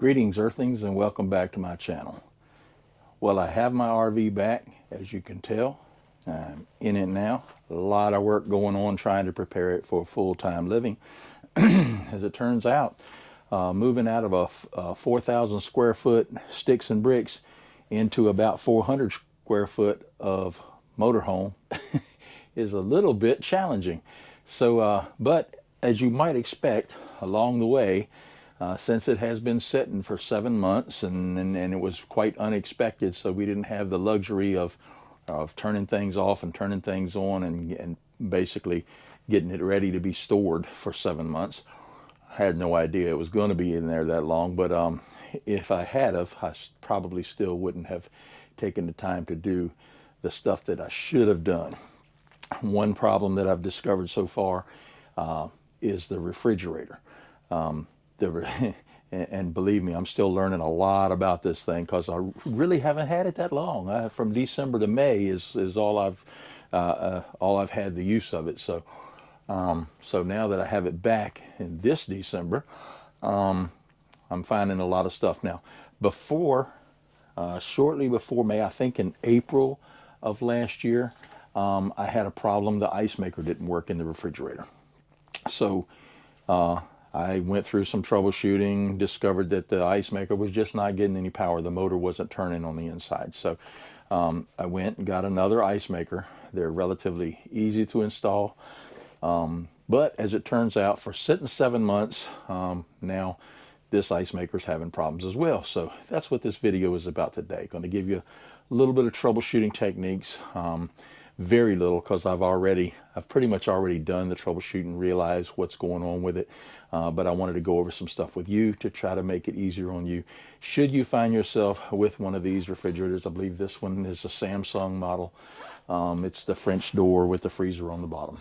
Greetings Earthlings and welcome back to my channel. Well, I have my RV back, as you can tell. I'm in it now. A lot of work going on trying to prepare it for full-time living. As it turns out, moving out of a 4,000 square foot sticks and bricks into about 400 square foot of motorhome is a little bit challenging. But as you might expect along the way, since it has been sitting for 7 months and it was quite unexpected, so we didn't have the luxury of turning things off and turning things on and basically getting it ready to be stored for 7 months. I had no idea it was going to be in there that long, but if I had have, I probably still wouldn't have taken the time to do the stuff that I should have done. One problem that I've discovered so far is the refrigerator. And believe me, I'm still learning a lot about this thing because I really haven't had it that long. From December to May is all I've had the use of it. So now that I have it back in this December, I'm finding a lot of stuff now. Shortly before May, I think in April of last year, I had a problem. The ice maker didn't work in the refrigerator. So I went through some troubleshooting, discovered that the ice maker was just not getting any power. The motor wasn't turning on the inside. So I went and got another ice maker. They're relatively easy to install. But as it turns out, for sitting 7 months, now this ice maker is having problems as well. So that's what this video is about today. Going to give you a little bit of troubleshooting techniques. Very little, because I've pretty much already done the troubleshooting, realized what's going on with it. But I wanted to go over some stuff with you to try to make it easier on you. Should you find yourself with one of these refrigerators, I believe this one is a Samsung model. It's the French door with the freezer on the bottom.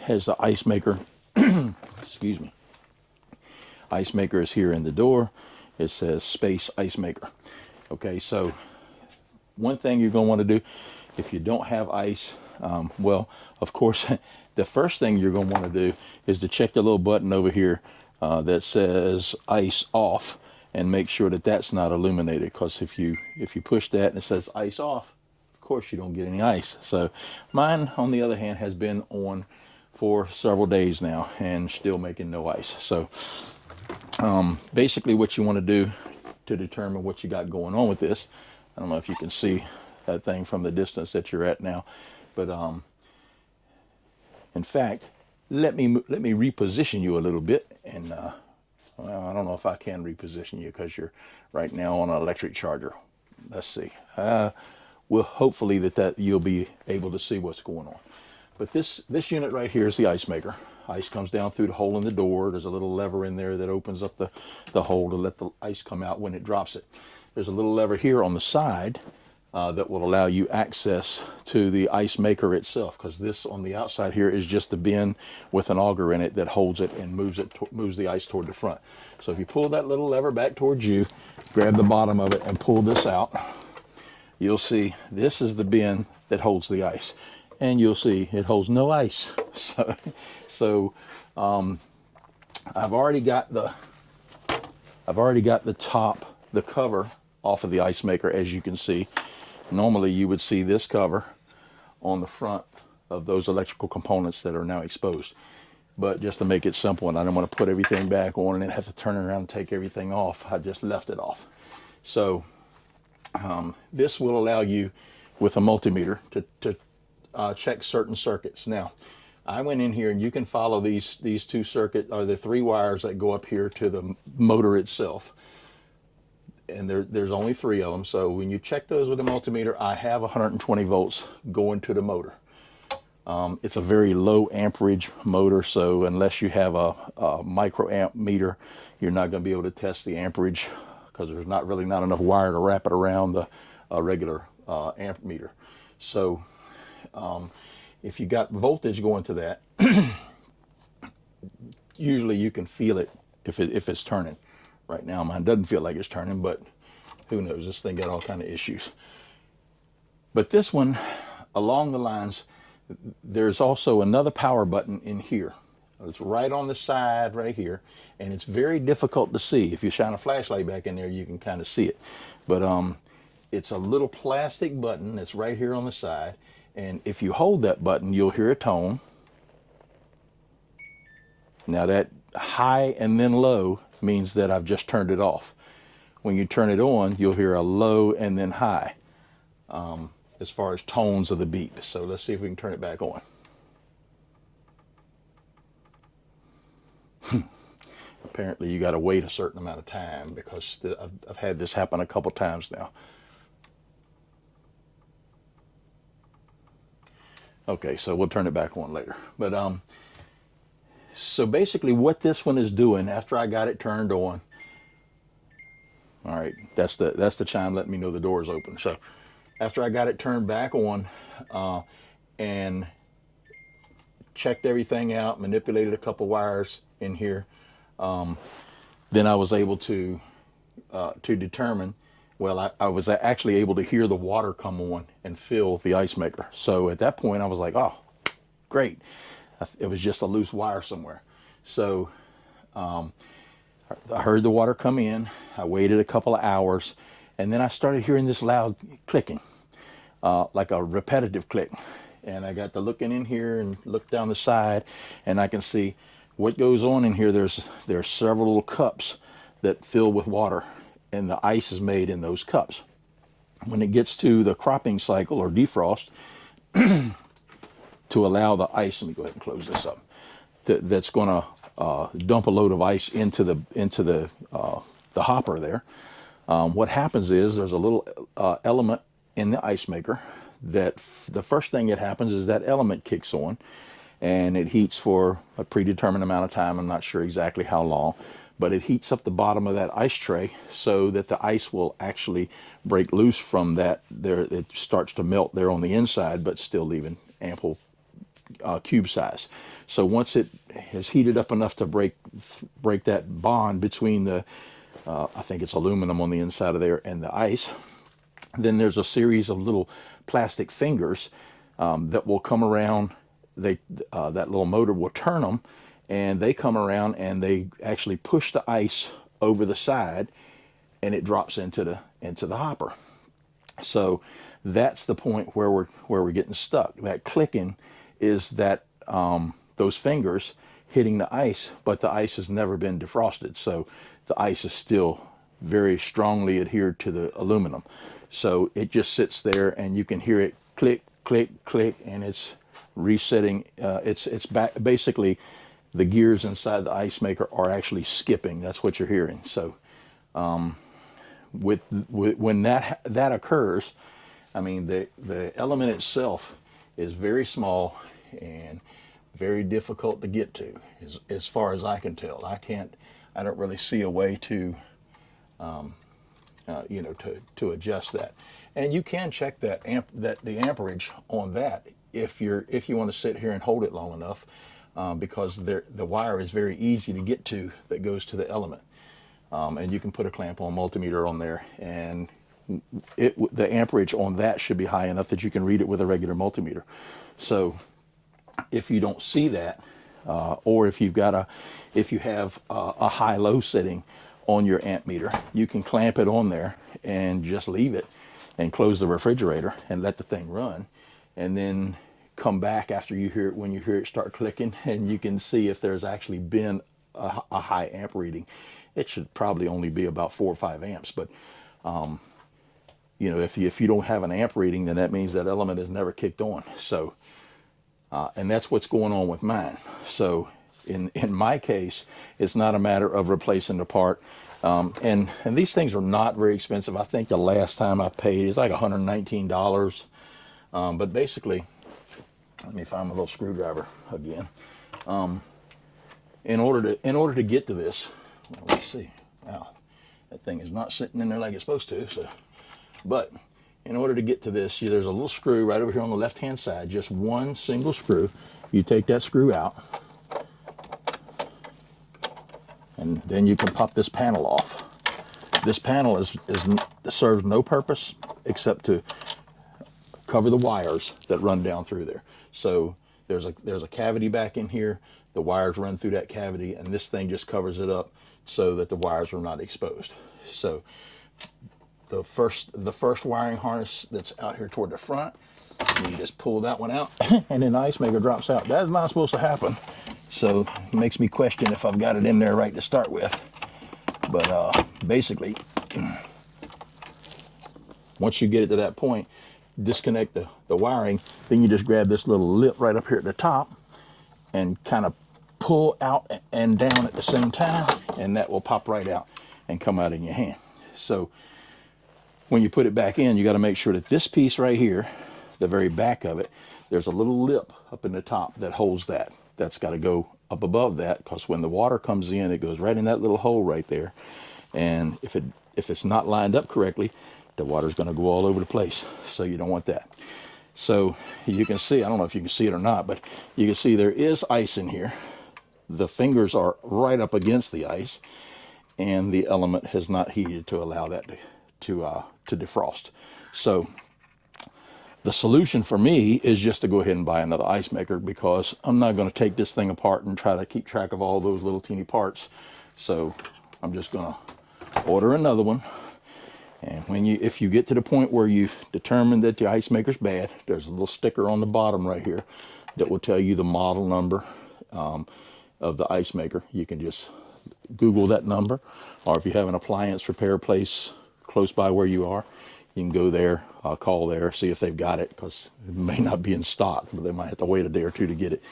Has the ice maker, excuse me. Ice maker is here in the door. It says Space Ice Maker. Okay, so one thing you're going to want to do if you don't have ice, well, of course, the first thing you're going to want to do is to check the little button over here that says ice off, and make sure that that's not illuminated, because if you push that and it says ice off, of course you don't get any ice. So mine, on the other hand, has been on for several days now and still making no ice. So basically what you want to do to determine what you got going on with this, I don't know if you can see that thing from the distance that you're at now, but in fact, let me reposition you a little bit. And well, I don't know if I can reposition you because you're right now on an electric charger. Let's see. Well, hopefully that you'll be able to see what's going on. But this unit right here is the ice maker. Ice comes down through the hole in the door. There's a little lever in there that opens up the hole to let the ice come out when it drops it. There's a little lever here on the side that will allow you access to the ice maker itself, because this on the outside here is just a bin with an auger in it that holds it and moves the ice toward the front. So if you pull that little lever back towards you, grab the bottom of it and pull this out, you'll see this is the bin that holds the ice, and you'll see it holds no ice. So I've already got the top, the cover off of the ice maker, as you can see. Normally you would see this cover on the front of those electrical components that are now exposed. But just to make it simple, and I don't want to put everything back on and then have to turn around and take everything off, I just left it off. So this will allow you with a multimeter to check certain circuits. Now, I went in here, and you can follow these two circuits, or the 3 wires that go up here to the motor itself. And there's only 3 of them. So when you check those with a multimeter, I have 120 volts going to the motor. It's a very low amperage motor, so unless you have a microamp meter, you're not going to be able to test the amperage, because there's not enough wire to wrap it around the regular amp meter. So if you got voltage going to that, usually you can feel it if it's turning. Right now mine doesn't feel like it's turning, but who knows, this thing got all kind of issues. But this one, along the lines, there's also another power button in here. It's right on the side right here, and it's very difficult to see. If you shine a flashlight back in there, you can kind of see it. But it's a little plastic button that's right here on the side, and if you hold that button, you'll hear a tone. Now that high and then low means that I've just turned it off. When you turn it on, you'll hear a low and then high as far as tones of the beep. So let's see if we can turn it back on. Apparently you got to wait a certain amount of time because I've had this happen a couple times now. Okay, so we'll turn it back on later. But so basically what this one is doing after I got it turned on, all right, that's the chime letting me know the door is open. So after I got it turned back on and checked everything out, manipulated a couple wires in here, then I was able to determine, well, I was actually able to hear the water come on and fill the ice maker. So at that point I was like, oh, great. It was just a loose wire somewhere. So I heard the water come in. I waited a couple of hours, and then I started hearing this loud clicking, like a repetitive click. And I got to looking in here and look down the side, and I can see what goes on in here. There's several little cups that fill with water, and the ice is made in those cups. When it gets to the cropping cycle or defrost, to allow the ice, let me go ahead and close this up, that's going to dump a load of ice into the hopper there. What happens is there's a little element in the ice maker that the first thing that happens is that element kicks on, and it heats for a predetermined amount of time. I'm not sure exactly how long, but it heats up the bottom of that ice tray so that the ice will actually break loose from that. There, it starts to melt there on the inside, but still leaving ample cube size. So once it has heated up enough to break that bond between the I think it's aluminum on the inside of there and the ice, then there's a series of little plastic fingers that will come around. That little motor will turn them, and they come around and they actually push the ice over the side, and it drops into the hopper. So that's the point where we're getting stuck. That clicking is that those fingers hitting the ice, but the ice has never been defrosted, so the ice is still very strongly adhered to the aluminum. So it just sits there, and you can hear it click, click, click, and it's resetting. It's basically the gears inside the ice maker are actually skipping. That's what you're hearing. So when that occurs, I mean the element itself is very small and very difficult to get to, as far as I can tell. I don't really see a way to to adjust that. And you can check the amperage on that if you want to sit here and hold it long enough, because the wire is very easy to get to that goes to the element, and you can put a clamp on multimeter on there, and the amperage on that should be high enough that you can read it with a regular multimeter. So if you don't see that, or if you have a high-low setting on your amp meter, you can clamp it on there and just leave it and close the refrigerator and let the thing run, and then come back after when you hear it start clicking, and you can see if there's actually been a high amp reading. It should probably only be about 4 or 5 amps, but if you don't have an amp reading, then that means that element is never kicked on. So and that's what's going on with mine. So in my case, it's not a matter of replacing the part. And these things are not very expensive. I think the last time I paid is like $119. But basically, let me find my little screwdriver again. In order to get to this, well, let's see. Wow, that thing is not sitting in there like it's supposed to. So, but in order to get to this, there's a little screw right over here on the left-hand side, just one single screw. You take that screw out, and then you can pop this panel off. This panel serves no purpose except to cover the wires that run down through there. So there's a cavity back in here. The wires run through that cavity, and this thing just covers it up so that the wires are not exposed. So the first wiring harness that's out here toward the front, you just pull that one out, and then the ice maker drops out. That's not supposed to happen. So it makes me question if I've got it in there right to start with. But basically, once you get it to that point, disconnect the wiring, then you just grab this little lip right up here at the top and kind of pull out and down at the same time, and that will pop right out and come out in your hand. So when you put it back in, you got to make sure that this piece right here, the very back of it, there's a little lip up in the top that holds that. That's got to go up above that, because when the water comes in, it goes right in that little hole right there. And if it's not lined up correctly, the water's going to go all over the place. So you don't want that. So you can see, I don't know if you can see it or not, but you can see there is ice in here. The fingers are right up against the ice, and the element has not heated to allow that to defrost. So the solution for me is just to go ahead and buy another ice maker, because I'm not going to take this thing apart and try to keep track of all those little teeny parts. So I'm just going to order another one. And if you get to the point where you've determined that the ice maker's bad, there's a little sticker on the bottom right here that will tell you the model number of the ice maker. You can just Google that number, or if you have an appliance repair place close by where you are, you can go there, call there, see if they've got it, because it may not be in stock, but they might have to wait a day or two to get it.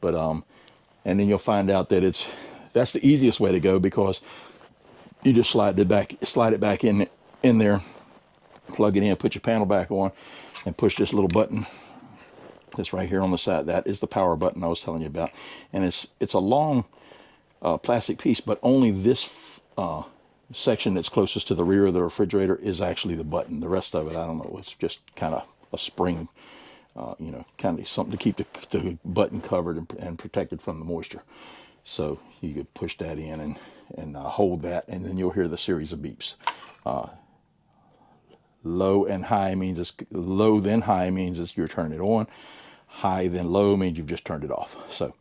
But and then you'll find out that that's the easiest way to go, because you just slide it back in there, plug it in, put your panel back on, and push this little button that's right here on the side. That is the power button I was telling you about. And it's a long plastic piece, but only this section that's closest to the rear of the refrigerator is actually the button. The rest of it, I don't know, it's just kind of a spring, kind of something to keep the button covered and protected from the moisture. So you could push that in and hold that, and then you'll hear the series of beeps. Low and high means it's low, then high means it's you're turning it on. High then low means you've just turned it off. So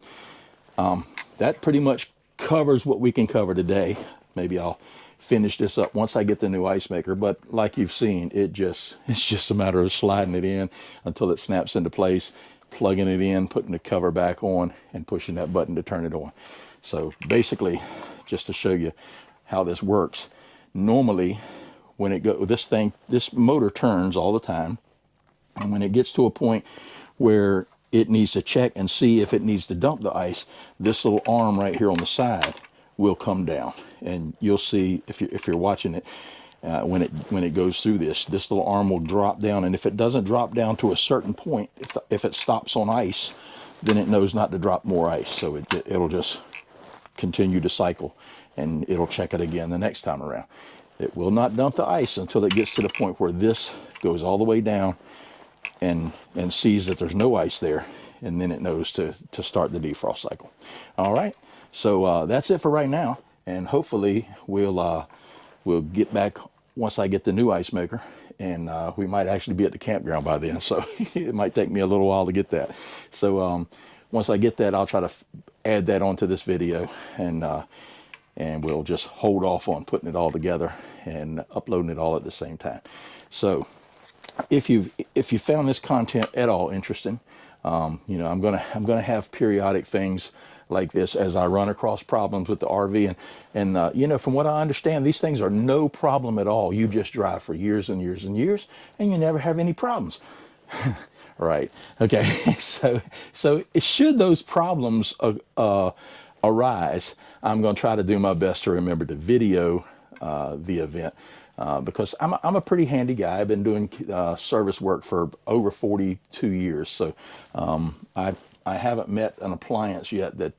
that pretty much covers what we can cover today. Maybe I'll finish this up once I get the new ice maker, but like you've seen, it's just a matter of sliding it in until it snaps into place, plugging it in, putting the cover back on, and pushing that button to turn it on. So basically, just to show you how this works, normally when this motor turns all the time, and when it gets to a point where it needs to check and see if it needs to dump the ice, this little arm right here on the side will come down, and you'll see if you're watching it, when it goes through this little arm will drop down, and if it doesn't drop down to a certain point, if it stops on ice, then it knows not to drop more ice. So it'll just continue to cycle, and it'll check it again the next time around. It will not dump the ice until it gets to the point where this goes all the way down and sees that there's no ice there, and then it knows to start the defrost cycle. All right, so that's it for right now, and hopefully we'll get back once I get the new ice maker, and we might actually be at the campground by then, so it might take me a little while to get that. So once I get that, I'll try to add that onto this video, and we'll just hold off on putting it all together and uploading it all at the same time. So if you found this content at all interesting, I'm gonna have periodic things like this as I run across problems with the RV, and from what I understand, these things are no problem at all. You just drive for years and years and years, and you never have any problems. Right? Okay. So should those problems arise, I'm going to try to do my best to remember to video the event, because I'm a pretty handy guy. I've been doing service work for over 42 years, so I haven't met an appliance yet that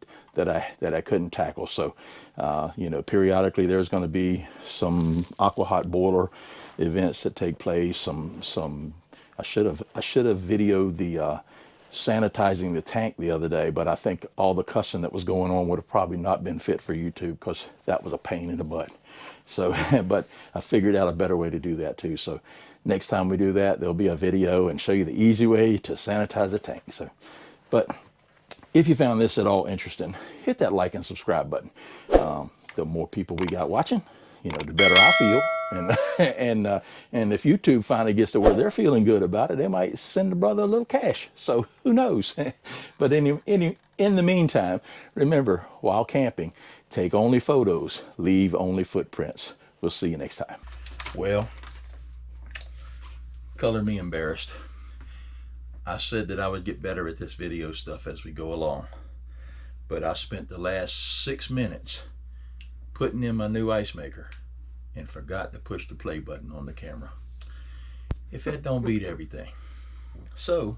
I couldn't tackle. So periodically there's going to be some aqua hot boiler events that take place. Some I should have videoed the sanitizing the tank the other day, but I think all the cussing that was going on would have probably not been fit for YouTube, because that was a pain in the butt. So but I figured out a better way to do that too. So next time we do that, there'll be a video and show you the easy way to sanitize a tank. So but If you found this at all interesting, hit that like and subscribe button. The more people we got watching, the better I feel. And and if YouTube finally gets to where they're feeling good about it, they might send the brother a little cash. So who knows? But in the meantime, remember, while camping, take only photos, leave only footprints. We'll see you next time. Well, color me embarrassed. I said that I would get better at this video stuff as we go along, but I spent the last 6 minutes putting in my new ice maker and forgot to push the play button on the camera. If that don't beat everything. So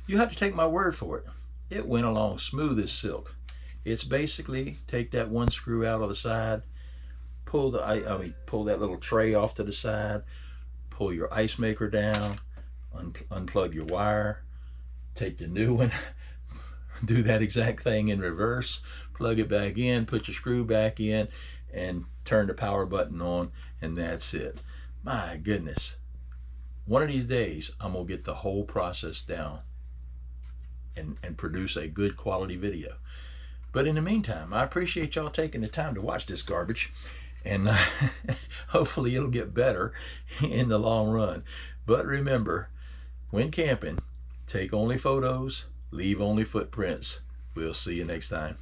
you have to take my word for it. It went along smooth as silk. It's basically take that one screw out of the side, pull that little tray off to the side, pull your ice maker down, unplug your wire, take the new one, do that exact thing in reverse, plug it back in, put your screw back in, and turn the power button on, and that's it. My goodness. One of these days, I'm going to get the whole process down and produce a good quality video. But in the meantime, I appreciate y'all taking the time to watch this garbage, and hopefully it'll get better in the long run. But remember, when camping, take only photos, leave only footprints. We'll see you next time.